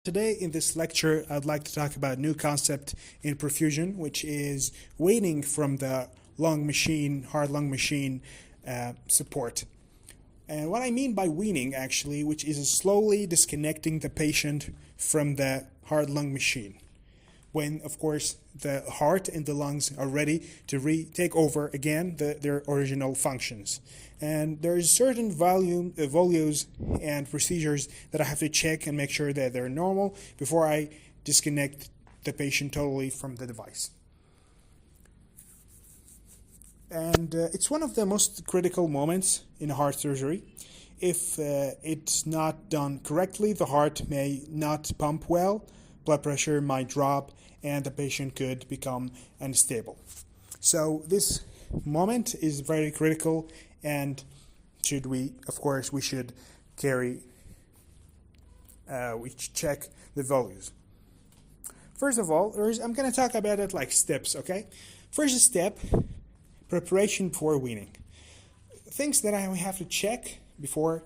Today in this lecture, I'd like to talk about a new concept in perfusion, which is weaning from the lung machine, heart lung machine support. And what I mean by weaning, actually, which is slowly disconnecting the patient from the heart lung machine, when, of course, the heart and the lungs are ready to take over again their original functions. And there's certain values and procedures that I have to check and make sure that they're normal before I disconnect the patient totally from the device. And it's one of the most critical moments in heart surgery. If it's not done correctly, the heart may not pump well, blood pressure might drop, and the patient could become unstable. So this moment is very critical, and we should check the values. First of all, I'm going to talk about it like steps, okay? First step, preparation for weaning. Things that I have to check before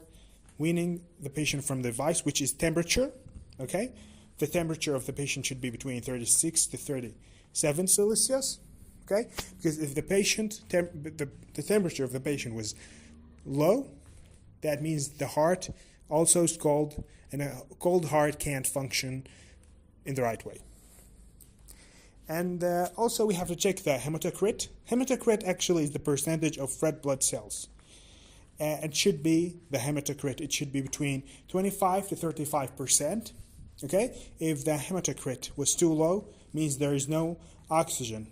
weaning the patient from the device, which is temperature, okay? The temperature of the patient should be between 36 to 37 Celsius, okay? Because if the temperature of the patient was low, that means the heart also is cold, and a cold heart can't function in the right way. And also we have to check the hematocrit. Hematocrit actually is the percentage of red blood cells. It should be the hematocrit. It should be between 25 to 35%. Okay? If the hematocrit was too low, means there is no oxygen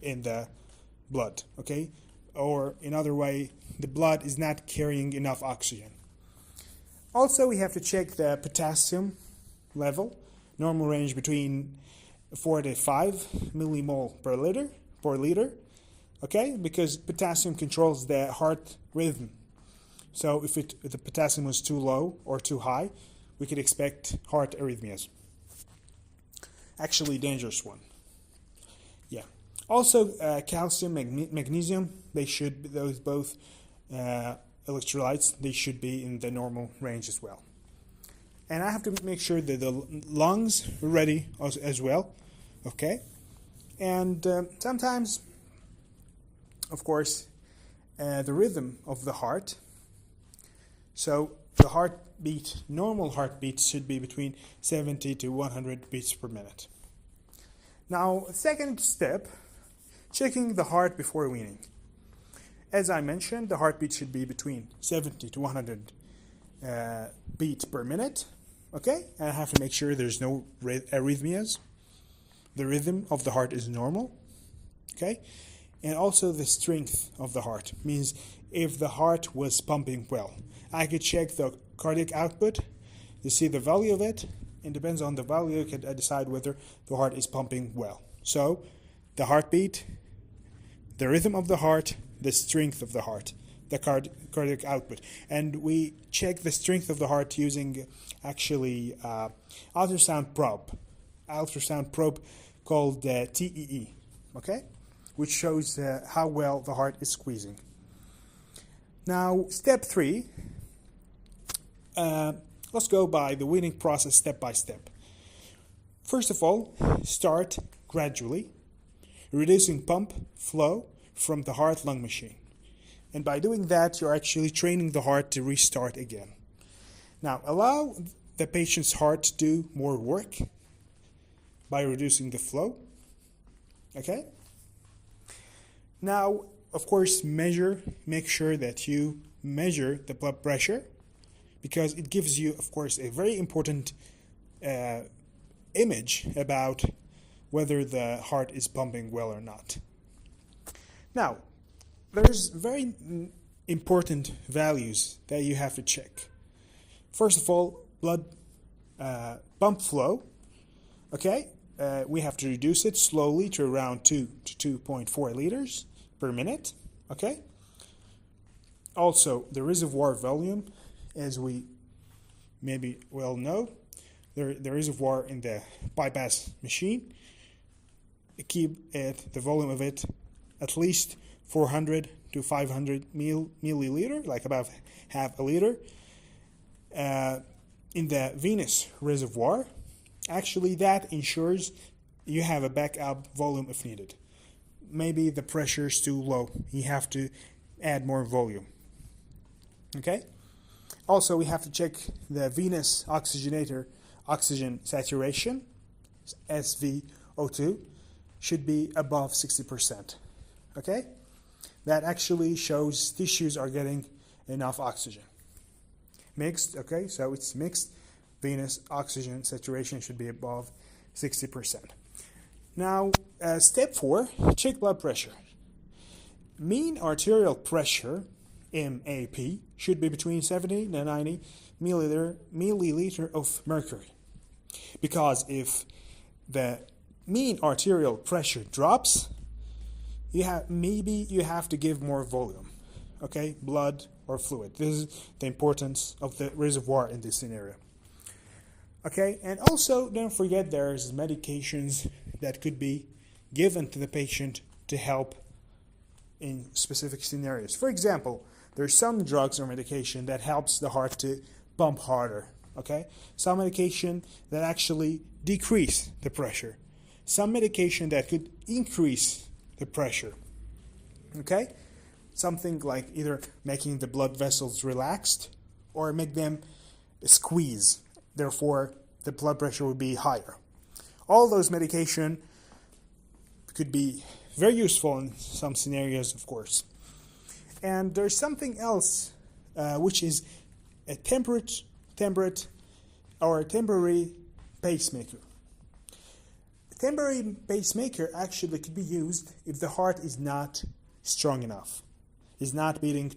in the blood. Okay? Or in other way, the blood is not carrying enough oxygen. Also, we have to check the potassium level. Normal range between 4 to 5 millimole per liter, okay? Because potassium controls the heart rhythm. So if the potassium was too low or too high, we could expect heart arrhythmias. Actually, dangerous one. Yeah. Also, calcium, magnesium, those both electrolytes, they should be in the normal range as well. And I have to make sure that the lungs are ready as well, okay? And sometimes, of course, the rhythm of the heart. So the heartbeat, normal heartbeat should be between 70 to 100 beats per minute. Now, second step, checking the heart before weaning. As I mentioned, the heartbeat should be between 70 to 100 beats per minute. Okay, and I have to make sure there's no arrhythmias. The rhythm of the heart is normal. Okay, and also the strength of the heart means if the heart was pumping well. I could check the cardiac output to see the value of it, and depends on the value, I can decide whether the heart is pumping well. So, the heartbeat, the rhythm of the heart, the strength of the heart, the cardiac output. And we check the strength of the heart using actually ultrasound probe called TEE, okay, which shows how well the heart is squeezing. Now, step 3, let's go by the weaning process step by step. First of all, start gradually, reducing pump flow from the heart-lung machine. And by doing that, you're actually training the heart to restart again. Now, allow the patient's heart to do more work by reducing the flow. Okay? Now, of course, make sure that you measure the blood pressure, because it gives you, of course, a very important image about whether the heart is pumping well or not. Now, there's very important values that you have to check. First of all, blood pump flow. Okay, we have to reduce it slowly to around 2 to 2.4 liters per minute. Okay. Also, the reservoir volume, as we maybe well know, the reservoir in the bypass machine, keep the volume of it at least 400 to 500 milliliter, like about half a liter. in the venous reservoir, actually that ensures you have a backup volume if needed. Maybe the pressure is too low. You have to add more volume. Okay? Also, we have to check the venous oxygenator oxygen saturation, SvO2, should be above 60%. Okay? That actually shows tissues are getting enough oxygen. Mixed, okay, so it's mixed. Venous oxygen saturation should be above 60%. Now, step 4, check blood pressure. Mean arterial pressure, MAP, should be between 70 and 90 milliliter of mercury. Because if the mean arterial pressure drops, you have to give more volume, okay, blood or fluid. This is the importance of the reservoir in this scenario. Okay, and also don't forget there's medications that could be given to the patient to help in specific scenarios. For example, there's some drugs or medication that helps the heart to pump harder. Okay, some medication that actually decrease the pressure. Some medication that could increase the pressure. Okay, something like either making the blood vessels relaxed or make them squeeze. Therefore, the blood pressure would be higher. All those medication could be very useful in some scenarios, of course. And there's something else, which is a temperate or temporary pacemaker. A temporary pacemaker actually could be used if the heart is not strong enough, is not beating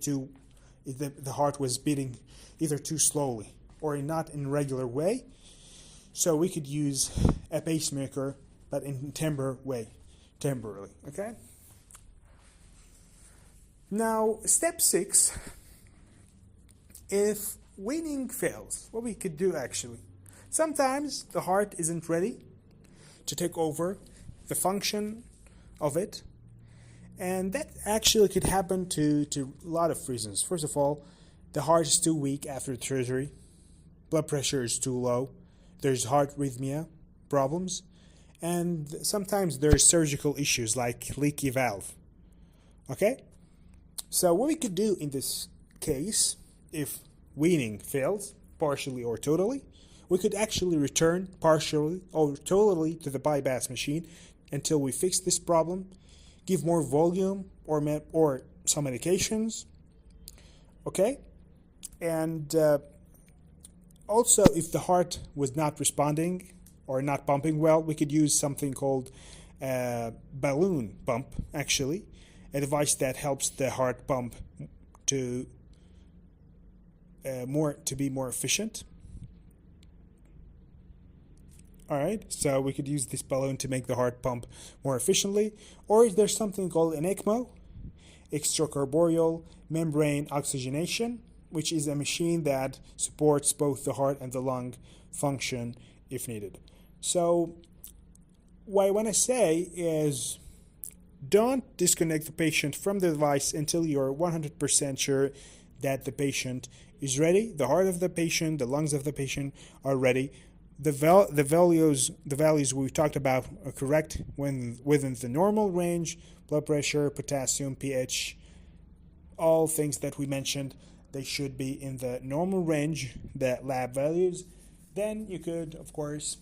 if the heart was beating either too slowly or not in a regular way. So we could use a pacemaker, but in temporarily, okay? Now, step 6, if weaning fails, what we could do actually. Sometimes the heart isn't ready to take over the function of it, and that actually could happen to a lot of reasons. First of all, the heart is too weak after surgery, blood pressure is too low, there's heart arrhythmia problems, and sometimes there's surgical issues like leaky valve. Okay? So what we could do in this case, if weaning fails, partially or totally, we could actually return partially or totally to the bypass machine until we fix this problem, give more volume or some medications, okay? And also, if the heart was not responding or not pumping well, we could use something called balloon pump, actually, a device that helps the heart pump to be more efficient. Alright, so we could use this balloon to make the heart pump more efficiently. Or there's something called an ECMO, extracorporeal membrane oxygenation, which is a machine that supports both the heart and the lung function if needed. So what I want to say is don't disconnect the patient from the device until you're 100% sure that the patient is ready, the heart of the patient, the lungs of the patient are ready. The values we talked about are correct when within the normal range, blood pressure, potassium, pH, all things that we mentioned, they should be in the normal range, the lab values. Then you could, of course,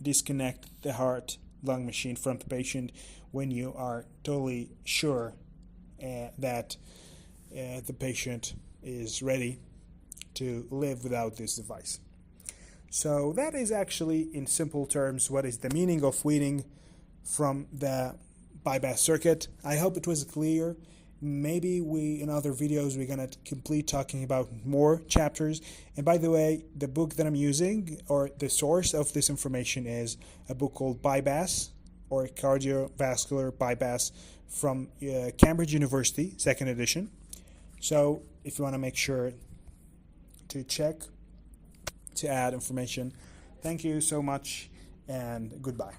disconnect the heart-lung machine from the patient when you are totally sure that the patient is ready to live without this device. So that is actually, in simple terms, what is the meaning of weaning from the bypass circuit. I hope it was clear. Maybe in other videos we're going to complete talking about more chapters. And by the way, the book that I'm using, or the source of this information, is a book called Bypass, or Cardiovascular Bypass, from Cambridge University, 2nd edition. So if you want to make sure to check to add information, thank you so much and goodbye.